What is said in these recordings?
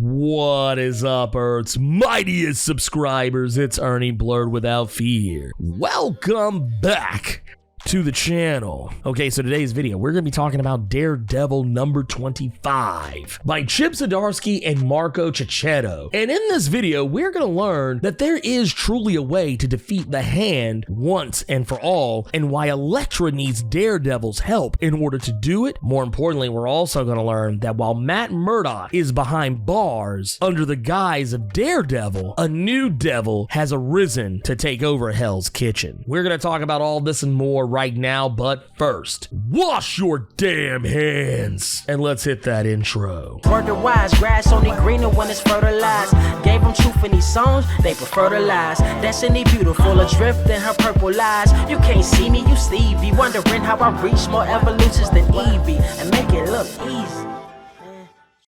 What is up, Earth's mightiest subscribers? It's Ernie Blerd without fear. Welcome back to the channel. Okay, so today's video, we're gonna be talking about Daredevil number 25 by Chip Zdarsky and Marco Checchetto. And in this video, we're gonna learn that there is truly a way to defeat the Hand once and for all, and why Elektra needs Daredevil's help in order to do it. More importantly, we're also gonna learn that while Matt Murdock is behind bars under the guise of Daredevil, a new devil has arisen to take over Hell's Kitchen. We're gonna talk about all this and more right now, but first, wash your damn hands and let's hit that intro. Word to wise, grass only greener when it's fertilized. Gave them truth in these songs, they prefer to lies. Destiny beautiful, adrift in her purple eyes. You can't see me, you Stevie, wondering how I reach more evolutions than Evie and make it look easy.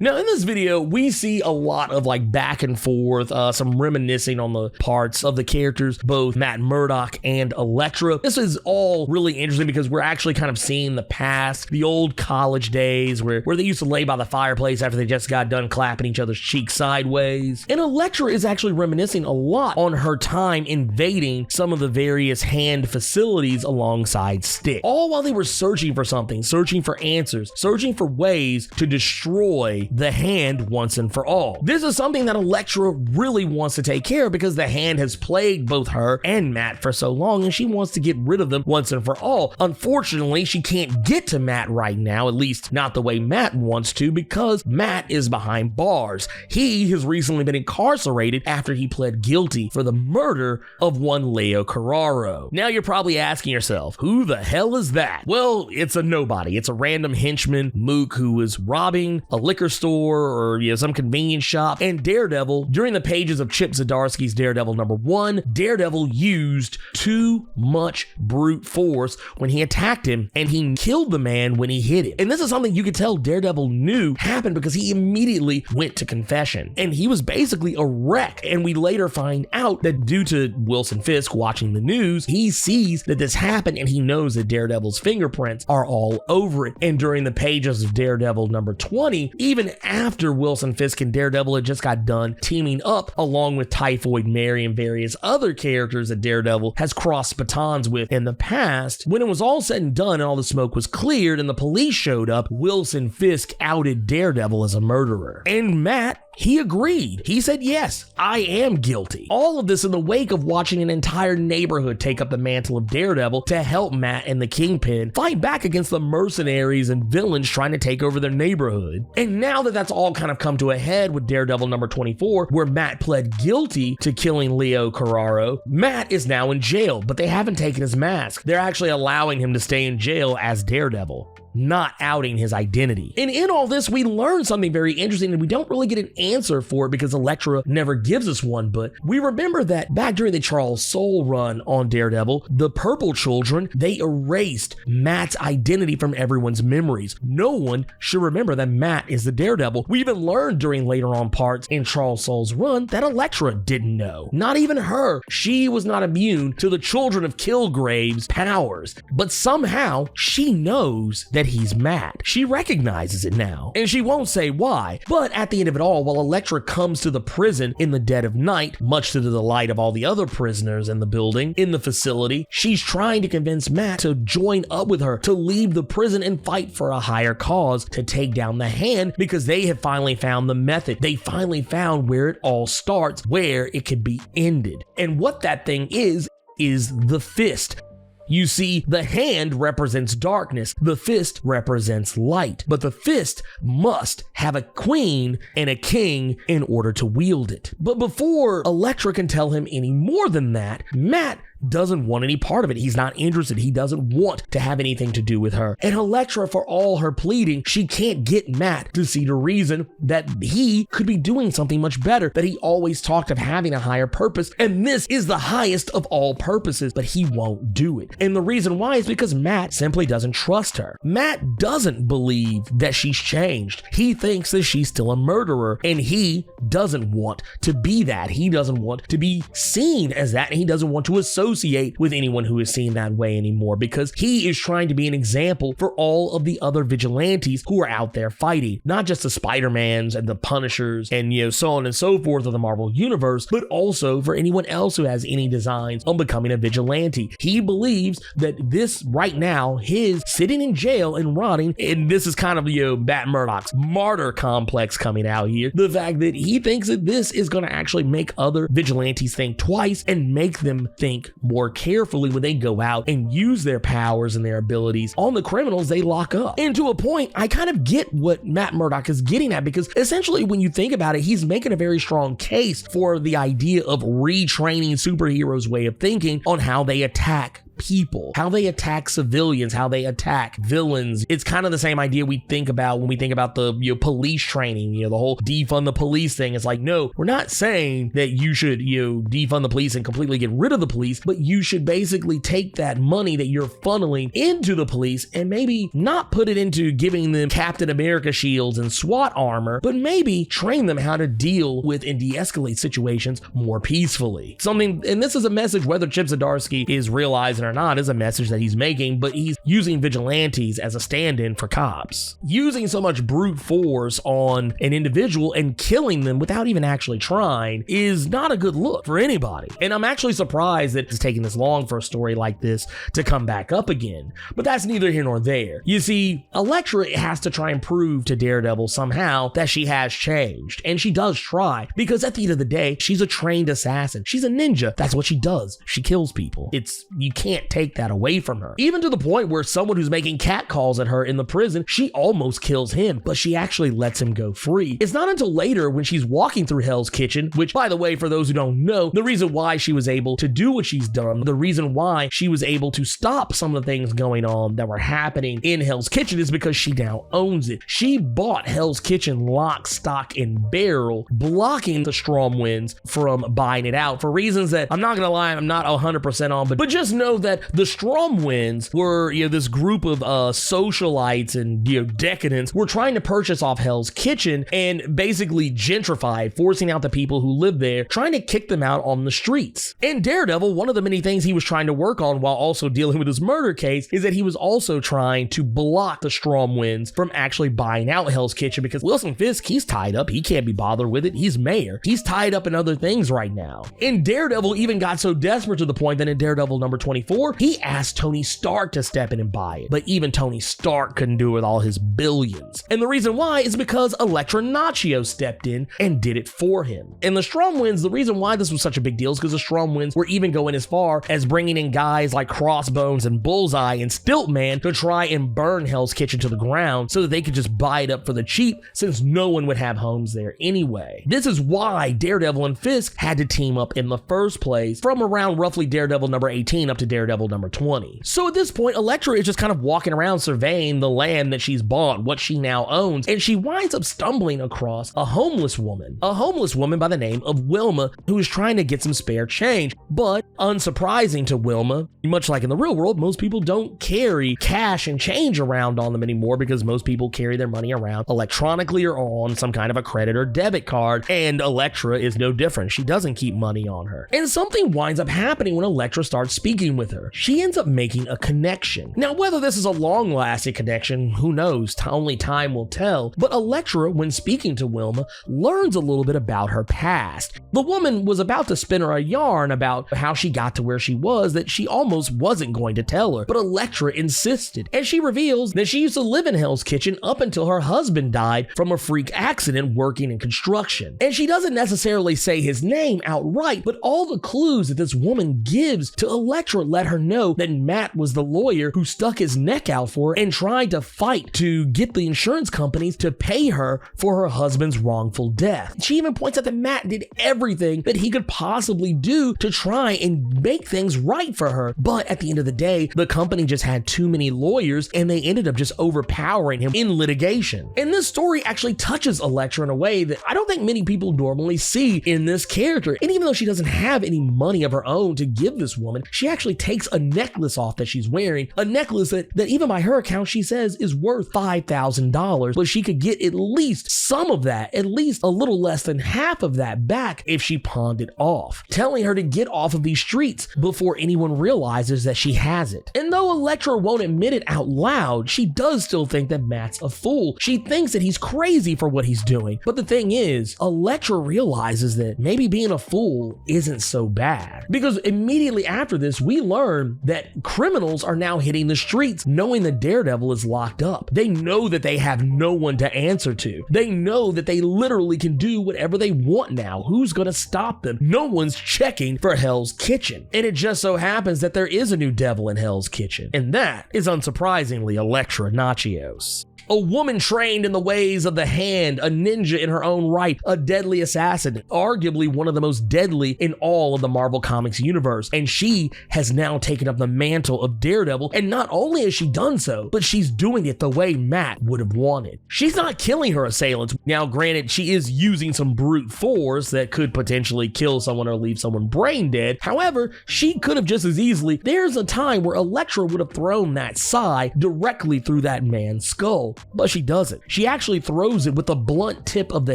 Now, in this video, we see a lot of like back and forth, some reminiscing on the parts of the characters, both Matt Murdock and Elektra. This is all really interesting because we're actually kind of seeing the past, the old college days where they used to lay by the fireplace after they just got done clapping each other's cheeks sideways. And Elektra is actually reminiscing a lot on her time invading some of the various Hand facilities alongside Stick. All while they were searching for something, searching for answers, searching for ways to destroy the Hand once and for all. This is something that Elektra really wants to take care of because the Hand has plagued both her and Matt for so long, and she wants to get rid of them once and for all. Unfortunately, she can't get to Matt right now, at least not the way Matt wants to, because Matt is behind bars. He has recently been incarcerated after he pled guilty for the murder of one Leo Carraro. Now you're probably asking yourself, who the hell is that? Well, it's a nobody. It's a random henchman, Mook, who was robbing a liquor store or some convenience shop. And Daredevil, during the pages of Chip Zdarsky's Daredevil number 1, Daredevil used too much brute force when he attacked him, and he killed the man when he hit him. And this is something you could tell Daredevil knew happened because he immediately went to confession, and he was basically a wreck. And we later find out that due to Wilson Fisk watching the news, he sees that this happened and he knows that Daredevil's fingerprints are all over it. And during the pages of Daredevil number 20, even after Wilson Fisk and Daredevil had just got done teaming up along with Typhoid Mary and various other characters that Daredevil has crossed batons with in the past, when it was all said and done and all the smoke was cleared and the police showed up, Wilson Fisk outed Daredevil as a murderer. And Matt, he agreed. He said, yes, I am guilty. All of this in the wake of watching an entire neighborhood take up the mantle of Daredevil to help Matt and the Kingpin fight back against the mercenaries and villains trying to take over their neighborhood. And now that that's all kind of come to a head with Daredevil number 24, where Matt pled guilty to killing Leo Carraro, Matt is now in jail, but they haven't taken his mask. They're actually allowing him to stay in jail as Daredevil, not outing his identity. And in all this, we learn something very interesting, and we don't really get an answer for it because Elektra never gives us one, but we remember that back during the Charles Soule run on Daredevil, the Purple Children, they erased Matt's identity from everyone's memories. No one should remember that Matt is the Daredevil. We even learned during later on parts in Charles Soule's run that Elektra didn't know. Not even her. She was not immune to the Children of Kilgrave's powers, but somehow she knows that he's Matt. She recognizes it now, and she won't say why, but at the end of it all, while Elektra comes to the prison in the dead of night, much to the delight of all the other prisoners in the building, in the facility, she's trying to convince Matt to join up with her, to leave the prison and fight for a higher cause, to take down the Hand, because they have finally found the method. They finally found where it all starts, where it can be ended. And what that thing is the fist. You see, the Hand represents darkness, the fist represents light, but the fist must have a queen and a king in order to wield it. But before Elektra can tell him any more than that, Matt doesn't want any part of it. He's not interested. He doesn't want to have anything to do with her. And Elektra, for all her pleading, she can't get Matt to see the reason that he could be doing something much better, that he always talked of having a higher purpose, and this is the highest of all purposes, but he won't do it. And the reason why is because Matt simply doesn't trust her. Matt doesn't believe that she's changed. He thinks that she's still a murderer, and he doesn't want to be that. He doesn't want to be seen as that, and he doesn't want to associate associate with anyone who is seen that way anymore, because he is trying to be an example for all of the other vigilantes who are out there fighting, not just the Spider-Mans and the Punishers and, so on and so forth of the Marvel Universe, but also for anyone else who has any designs on becoming a vigilante. He believes that this right now, his sitting in jail and rotting, and this is kind of, Matt Murdock's martyr complex coming out here, the fact that he thinks that this is going to actually make other vigilantes think twice and make them think more carefully when they go out and use their powers and their abilities on the criminals they lock up. And to a point, I kind of get what Matt Murdock is getting at, because essentially when you think about it, he's making a very strong case for the idea of retraining superheroes' way of thinking on how they attack people, how they attack civilians, how they attack villains. It's kind of the same idea we think about when we think about the police training, the whole defund the police thing. It's like, no, we're not saying that you should defund the police and completely get rid of the police, but you should basically take that money that you're funneling into the police and maybe not put it into giving them Captain America shields and SWAT armor, but maybe train them how to deal with and de-escalate situations more peacefully. Something, and this is a message, whether Chip Zdarsky is realizing or not, is a message that he's making, but he's using vigilantes as a stand-in for cops. Using so much brute force on an individual and killing them without even actually trying is not a good look for anybody. And I'm actually surprised that it's taking this long for a story like this to come back up again, but that's neither here nor there. You see, Elektra has to try and prove to Daredevil somehow that she has changed, and she does try, because at the end of the day, she's a trained assassin. She's a ninja. That's what she does. She kills people. You can't take that away from her. Even to the point where someone who's making catcalls at her in the prison, she almost kills him, but she actually lets him go free. It's not until later when she's walking through Hell's Kitchen, which, by the way, for those who don't know, the reason why she was able to do what she's done, the reason why she was able to stop some of the things going on that were happening in Hell's Kitchen is because she now owns it. She bought Hell's Kitchen lock, stock, and barrel, blocking the Stromwinds from buying it out for reasons that I'm not gonna lie, I'm not 100% on, but just know that the Stromwinds were, this group of socialites and, decadents were trying to purchase off Hell's Kitchen and basically gentrify it, forcing out the people who live there, trying to kick them out on the streets. And Daredevil, one of the many things he was trying to work on while also dealing with his murder case is that he was also trying to block the Stromwinds from actually buying out Hell's Kitchen, because Wilson Fisk, he's tied up. He can't be bothered with it. He's mayor. He's tied up in other things right now. And Daredevil even got so desperate to the point that in Daredevil number 24, he asked Tony Stark to step in and buy it. But even Tony Stark couldn't do it with all his billions. And the reason why is because Elektra Nacho stepped in and did it for him. And the Stromwinds, the reason why this was such a big deal is because the Stromwinds were even going as far as bringing in guys like Crossbones and Bullseye and Stiltman to try and burn Hell's Kitchen to the ground so that they could just buy it up for the cheap, since no one would have homes there anyway. This is why Daredevil and Fisk had to team up in the first place, from around roughly Daredevil number 18 up to Daredevil number 20. So at this point, Elektra is just kind of walking around surveying the land that she's bought, what she now owns, and she winds up stumbling across a homeless woman by the name of Wilma, who is trying to get some spare change. But unsurprising to Wilma, much like in the real world, most people don't carry cash and change around on them anymore, because most people carry their money around electronically or on some kind of a credit or debit card, and Elektra is no different. She doesn't keep money on her. And something winds up happening when Elektra starts speaking with her. She ends up making a connection. Now, whether this is a long-lasting connection, who knows? Only time will tell. But Elektra, when speaking to Wilma, learns a little bit about her past. The woman was about to spin her a yarn about how she got to where she was that she almost wasn't going to tell her, but Elektra insisted, and she reveals that she used to live in Hell's Kitchen up until her husband died from a freak accident working in construction. And she doesn't necessarily say his name outright, but all the clues that this woman gives to Elektra let her know that Matt was the lawyer who stuck his neck out for her and tried to fight to get the insurance companies to pay her for her husband's wrongful death. She even points out that Matt did everything that he could possibly do to try and make things right for her. But at the end of the day, the company just had too many lawyers and they ended up just overpowering him in litigation. And this story actually touches Elektra in a way that I don't think many people normally see in this character. And even though she doesn't have any money of her own to give this woman, she actually takes takes a necklace off that she's wearing, a necklace that even by her account she says is worth $5,000, but she could get at least some of that, at least a little less than half of that back if she pawned it off, telling her to get off of these streets before anyone realizes that she has it. And though Elektra won't admit it out loud, she does still think that Matt's a fool. She thinks that he's crazy for what he's doing. But the thing is, Elektra realizes that maybe being a fool isn't so bad. Because immediately after this, we learn that criminals are now hitting the streets knowing that Daredevil is locked up. They know that they have no one to answer to. They know that they literally can do whatever they want now. Who's gonna stop them? No one's checking for Hell's Kitchen. And it just so happens that there is a new devil in Hell's Kitchen. And that is unsurprisingly Elektra Nachios. A woman trained in the ways of the Hand, a ninja in her own right, a deadly assassin, arguably one of the most deadly in all of the Marvel Comics universe. And she has now taken up the mantle of Daredevil, and not only has she done so, but she's doing it the way Matt would have wanted. She's not killing her assailants. Now, granted, she is using some brute force that could potentially kill someone or leave someone brain dead. However, she could have just as easily, there's a time where Elektra would have thrown that sai directly through that man's skull. But she doesn't. She actually throws it with the blunt tip of the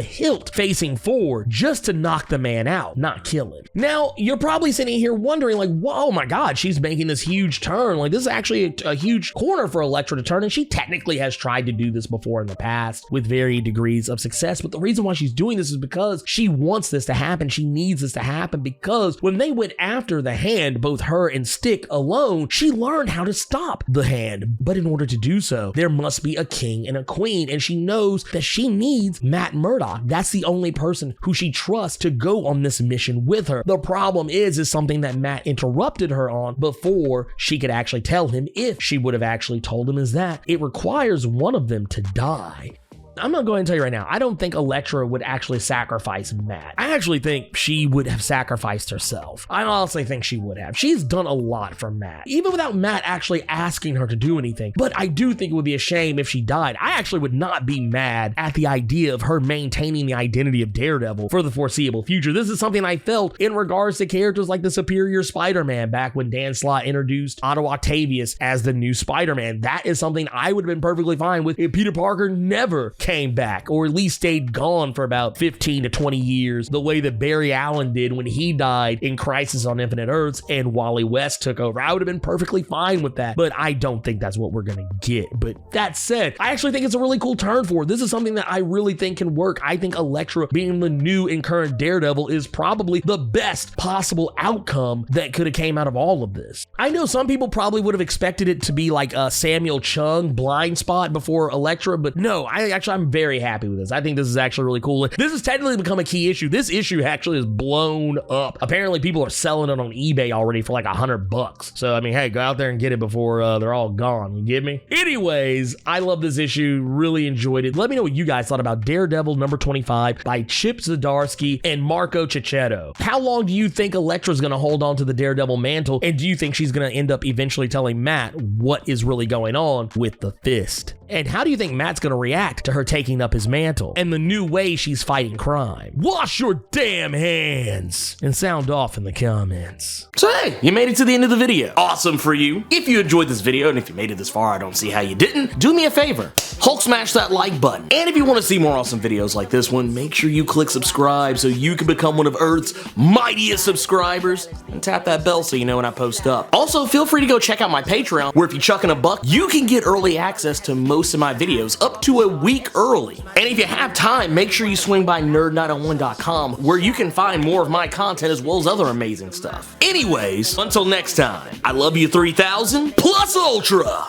hilt facing forward just to knock the man out, not kill him. Now, you're probably sitting here wondering like, oh my God, she's making this huge turn. Like this is actually a huge corner for Elektra to turn, and she technically has tried to do this before in the past with varying degrees of success. But the reason why she's doing this is because she wants this to happen. She needs this to happen because when they went after the Hand, both her and Stick alone, she learned how to stop the Hand. But in order to do so, there must be a king and a queen, and she knows that she needs Matt Murdock. That's the only person who she trusts to go on this mission with her. The problem is something that Matt interrupted her on before she could actually tell him, if she would have actually told him, is that it requires one of them to die. I'm gonna go ahead and tell you right now, I don't think Elektra would actually sacrifice Matt. I actually think she would have sacrificed herself. I honestly think she would have. She's done a lot for Matt, even without Matt actually asking her to do anything. But I do think it would be a shame if she died. I actually would not be mad at the idea of her maintaining the identity of Daredevil for the foreseeable future. This is something I felt in regards to characters like the Superior Spider-Man back when Dan Slott introduced Otto Octavius as the new Spider-Man. That is something I would have been perfectly fine with if Peter Parker never came back, or at least stayed gone for about 15 to 20 years, the way that Barry Allen did when he died in Crisis on Infinite Earths and Wally West took over. I would have been perfectly fine with that, but I don't think that's what we're gonna get. But that said, I actually think it's a really cool turn for her. This is something that I really think can work. I think Elektra being the new and current Daredevil is probably the best possible outcome that could have came out of all of this. I know some people probably would have expected it to be like a Samuel Chung blind spot before Elektra, but no, I'm very happy with this. I think this is actually really cool. This has technically become a key issue. This issue actually is blown up. Apparently people are selling it on eBay already for like $100. So I mean, hey, go out there and get it before they're all gone. You get me? Anyways, I love this issue. Really enjoyed it. Let me know what you guys thought about Daredevil number 25 by Chip Zdarsky and Marco Cicchetto. How long do you think Elektra's going to hold on to the Daredevil mantle? And do you think she's going to end up eventually telling Matt what is really going on with the fist? And how do you think Matt's going to react to her taking up his mantle and the new way she's fighting crime? Wash your damn hands and sound off in the comments. So hey, you made it to the end of the video. Awesome for you. If you enjoyed this video, and if you made it this far, I don't see how you didn't, do me a favor. Hulk smash that like button. And if you want to see more awesome videos like this one, make sure you click subscribe so you can become one of Earth's mightiest subscribers, and tap that bell so you know when I post up. Also, feel free to go check out my Patreon, where if you chuck in $1, you can get early access to most of my videos up to a week early. And if you have time, make sure you swing by nerd901.com, where you can find more of my content as well as other amazing stuff. Anyways, until next time, I love you 3000 plus Ultra!